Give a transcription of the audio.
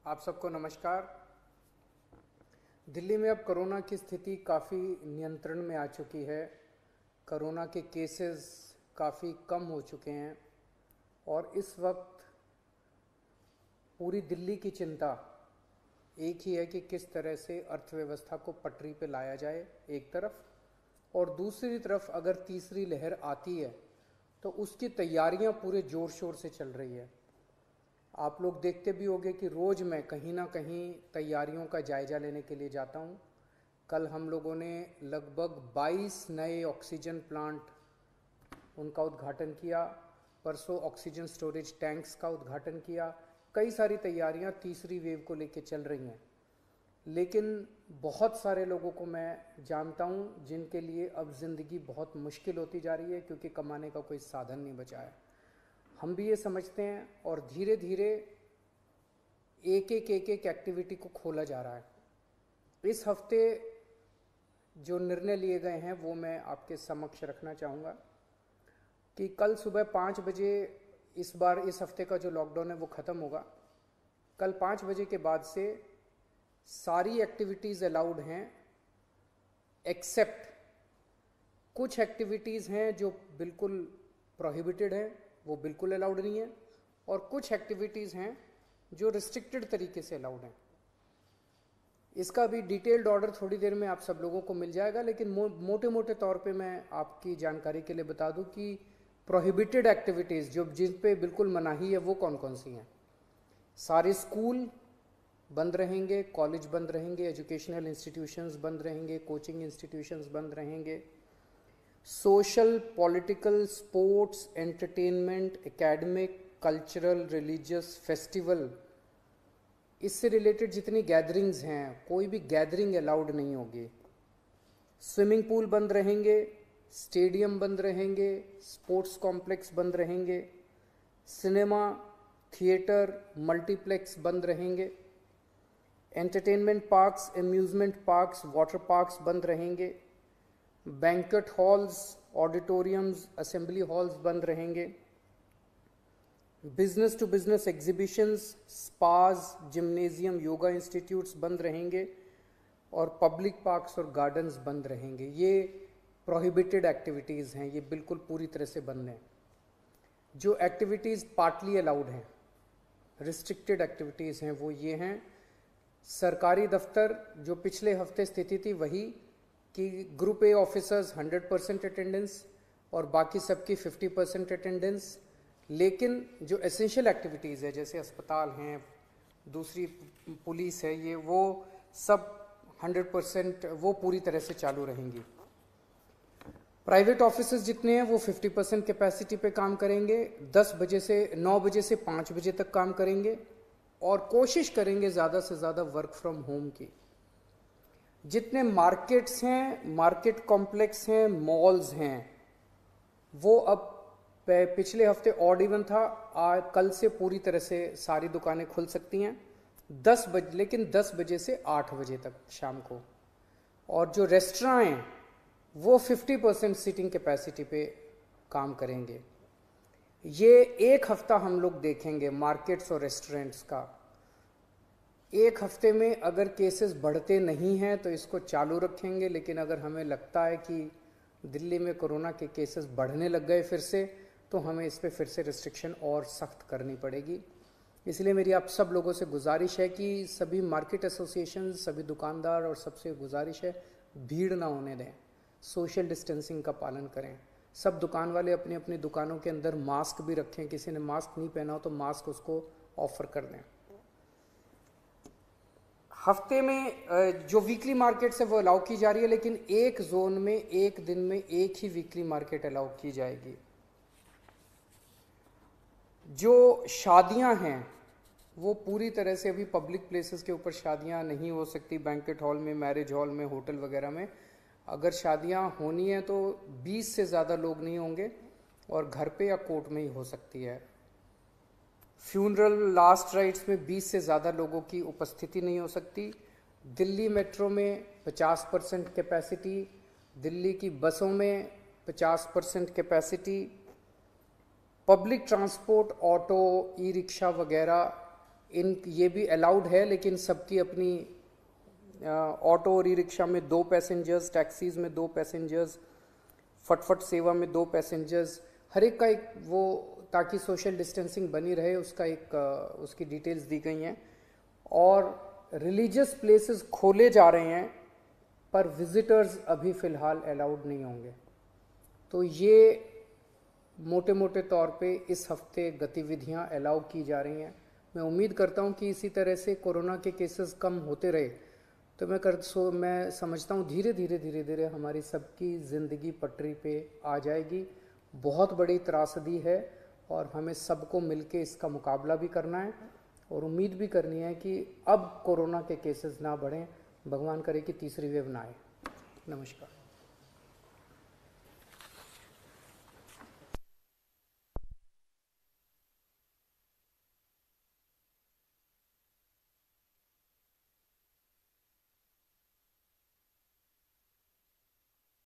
आप सबको नमस्कार। दिल्ली में अब कोरोना की स्थिति काफ़ी नियंत्रण में आ चुकी है। कोरोना के केसेस काफ़ी कम हो चुके हैं और इस वक्त पूरी दिल्ली की चिंता एक ही है कि किस तरह से अर्थव्यवस्था को पटरी पे लाया जाए एक तरफ, और दूसरी तरफ अगर तीसरी लहर आती है तो उसकी तैयारियां पूरे ज़ोर शोर से चल रही है। आप लोग देखते भी होंगे कि रोज़ मैं कहीं ना कहीं तैयारियों का जायज़ा लेने के लिए जाता हूँ। कल हम लोगों ने लगभग 22 नए ऑक्सीजन प्लांट उनका उद्घाटन किया, परसों ऑक्सीजन स्टोरेज टैंक्स का उद्घाटन किया। कई सारी तैयारियां तीसरी वेव को लेकर चल रही हैं, लेकिन बहुत सारे लोगों को मैं जानता हूं जिनके लिए अब ज़िंदगी बहुत मुश्किल होती जा रही है क्योंकि कमाने का कोई साधन नहीं बचा है। हम भी ये समझते हैं और धीरे धीरे एक एक्टिविटी को खोला जा रहा है। इस हफ्ते जो निर्णय लिए गए हैं वो मैं आपके समक्ष रखना चाहूँगा कि कल सुबह 5 बजे, इस बार इस हफ्ते का जो लॉकडाउन है वो ख़त्म होगा। कल 5 बजे के बाद से सारी एक्टिविटीज़ अलाउड हैं, एक्सेप्ट कुछ एक्टिविटीज़ हैं जो बिल्कुल प्रोहिबिटेड हैं, वो बिल्कुल अलाउड नहीं है, और कुछ एक्टिविटीज़ हैं जो रिस्ट्रिक्टेड तरीके से अलाउड हैं। इसका भी डिटेल्ड ऑर्डर थोड़ी देर में आप सब लोगों को मिल जाएगा, लेकिन मोटे मोटे तौर पे मैं आपकी जानकारी के लिए बता दूं कि प्रोहिबिटेड एक्टिविटीज़ जो जिन पे बिल्कुल मनाही है वो कौन कौन सी हैं। सारे स्कूल बंद रहेंगे, कॉलेज बंद रहेंगे, एजुकेशनल इंस्टीट्यूशंस बंद रहेंगे, कोचिंग इंस्टीट्यूशंस बंद रहेंगे, social, political, sports, entertainment, academic, cultural, religious, festival, इससे रिलेटेड जितनी गैदरिंग्स हैं कोई भी गैदरिंग अलाउड नहीं होगी। स्विमिंग पूल बंद रहेंगे, स्टेडियम बंद रहेंगे, स्पोर्ट्स कॉम्प्लेक्स बंद रहेंगे, सिनेमा, थिएटर, मल्टीप्लेक्स बंद रहेंगे, entertainment parks, amusement parks, water parks बंद रहेंगे, banquet halls, auditoriums, assembly halls बंद रहेंगे, business to business exhibitions, spas, gymnasium, yoga institutes बंद रहेंगे, और पब्लिक पार्क्स और गार्डन्स बंद रहेंगे। ये प्रोहिबिटेड एक्टिविटीज़ हैं, ये बिल्कुल पूरी तरह से बंद हैं। जो एक्टिविटीज़ पार्टली अलाउड हैं, रिस्ट्रिक्टेड एक्टिविटीज़ हैं, वो ये हैं। सरकारी दफ्तर, जो पिछले हफ्ते स्थिति थी वही कि ग्रुप ए ऑफिसर्स 100% अटेंडेंस और बाकी सबकी 50% अटेंडेंस, लेकिन जो एसेंशियल एक्टिविटीज़ है जैसे अस्पताल हैं, दूसरी पुलिस है, ये वो सब 100% वो पूरी तरह से चालू रहेंगी। प्राइवेट ऑफिसेज जितने हैं वो 50% कैपेसिटी पे काम करेंगे, 10 बजे से 9 बजे से 5 बजे तक काम करेंगे और कोशिश करेंगे ज़्यादा से ज़्यादा वर्क फ्रॉम होम की। जितने मार्केट्स हैं, मार्केट कॉम्प्लेक्स हैं, मॉल्स हैं, वो अब पिछले हफ्ते ऑड इवन था, आज कल से पूरी तरह से सारी दुकानें खुल सकती हैं 10 बजे, लेकिन 10 बजे से 8 बजे तक शाम को। और जो रेस्टोरेंट हैं वो 50% सीटिंग कैपेसिटी पे काम करेंगे। ये एक हफ्ता हम लोग देखेंगे मार्केट्स और रेस्टोरेंट्स का। एक हफ्ते में अगर केसेस बढ़ते नहीं हैं तो इसको चालू रखेंगे, लेकिन अगर हमें लगता है कि दिल्ली में कोरोना के केसेस बढ़ने लग गए फिर से, तो हमें इस पर फिर से रिस्ट्रिक्शन और सख्त करनी पड़ेगी। इसलिए मेरी आप सब लोगों से गुजारिश है कि सभी मार्केट एसोसिएशन, सभी दुकानदार और सबसे गुजारिश है भीड़ ना होने दें, सोशल डिस्टेंसिंग का पालन करें। सब दुकान वाले अपनी अपनी दुकानों के अंदर मास्क भी रखें, किसी ने मास्क नहीं पहना हो तो मास्क उसको ऑफर कर दें। हफ्ते में जो वीकली मार्केट्स है वो अलाउ की जा रही है, लेकिन एक जोन में एक दिन में एक ही वीकली मार्केट अलाउ की जाएगी। जो शादियां हैं वो पूरी तरह से अभी पब्लिक प्लेसेस के ऊपर शादियां नहीं हो सकती, बैंक्वेट हॉल में, मैरिज हॉल में, होटल वगैरह में। अगर शादियां होनी है तो 20 से ज़्यादा लोग नहीं होंगे और घर पे या कोर्ट में ही हो सकती है। फ्यूनरल, लास्ट राइट्स में 20 से ज़्यादा लोगों की उपस्थिति नहीं हो सकती। दिल्ली मेट्रो में 50% कैपेसिटी, दिल्ली की बसों में 50% capacity, public transport, auto, e rickshaw वगैरह इन ये भी अलाउड है, लेकिन सबकी अपनी ऑटो और ई रिक्शा में 2 पैसेंजर्स, टैक्सीज में 2 पैसेंजर्स, फटफट सेवा में 2 पैसेंजर्स, हर एक का एक वो, ताकि सोशल डिस्टेंसिंग बनी रहे, उसका एक उसकी डिटेल्स दी गई हैं। और रिलीजियस प्लेसेस खोले जा रहे हैं, पर विजिटर्स अभी फ़िलहाल अलाउड नहीं होंगे। तो ये मोटे मोटे तौर पे इस हफ्ते गतिविधियां अलाउ की जा रही हैं। मैं उम्मीद करता हूं कि इसी तरह से कोरोना के केसेस कम होते रहे तो मैं समझता हूं धीरे धीरे हमारी सबकी ज़िंदगी पटरी पे आ जाएगी। बहुत बड़ी त्रासदी है और हमें सबको मिलके इसका मुकाबला भी करना है और उम्मीद भी करनी है कि अब कोरोना के केसेस ना बढ़ें, भगवान करे कि तीसरी वेव ना आए। नमस्कार।